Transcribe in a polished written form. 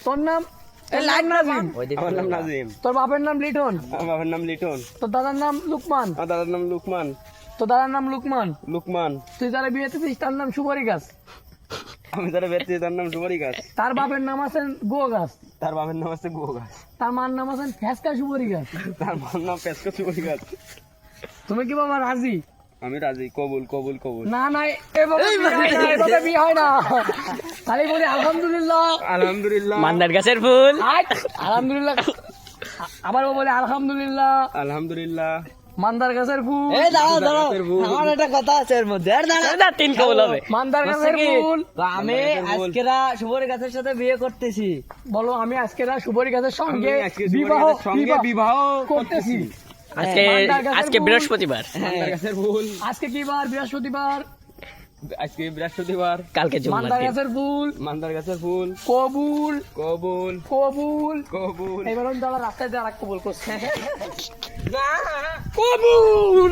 তোর নাম আমার নাম নাজিম। তোর বাপের নাম লিটন, আমার বাবার নাম লিটন। তোর দাদার নাম লুকমান, আমার দাদার নাম লুকমান। তোর দাদার নাম লুকমান। লুকমান। তুই যারা বিয়েতে দিস তার নাম সুপারি গাছ। আমি যারা বেঁচে তার নাম সুপারি গাছ। তার বাপের নাম আছেন গো গাছ। তার বাবার নাম আছে গো গাছ। তার মার নাম আছেন ফ্যাসকা সুপারি গাছ। তার মার নাম পেশকা সুপারি গাছ। তুমি কি বাবা রাজি? আমি রাজি। কবুল কবুল কবুল। না না এভাবে বিয়ে হয় না। খালি বলি আলহামদুলিল্লাহ। আলহামদুলিল্লাহ। মান্দার গাছের ফুল। আলহামদুলিল্লাহ। আবার বলে আলহামদুলিল্লাহ। আলহামদুলিল্লাহ। মান্দার গাছের ফুল। আমার একটা কথা আছে এর মধ্যে। তিন কবুল হবে। মান্দার গাছের ফুল। আমি আজকেরা শুভরি গাছের সাথে বিয়ে করতেছি। বলো আমি আজকে সুপারি গাছের সঙ্গে আমি আজকে সুপারি গাছের সঙ্গে বিবাহ করতেছি। আজকে বৃহস্পতিবার। মান্দার গাছের ফুল। আজকে কি বার? বৃহস্পতিবার। আজকে বৃহস্পতিবার। কালকে মান্দার জুম্মার দিন। গাছের ফুল। মান্দার গাছের ফুল। কবুল কবুল কবুল। কবুল। এবার আমি তো আবার রাস্তায় দিয়ে আর এক কবুল করছে। কবুল।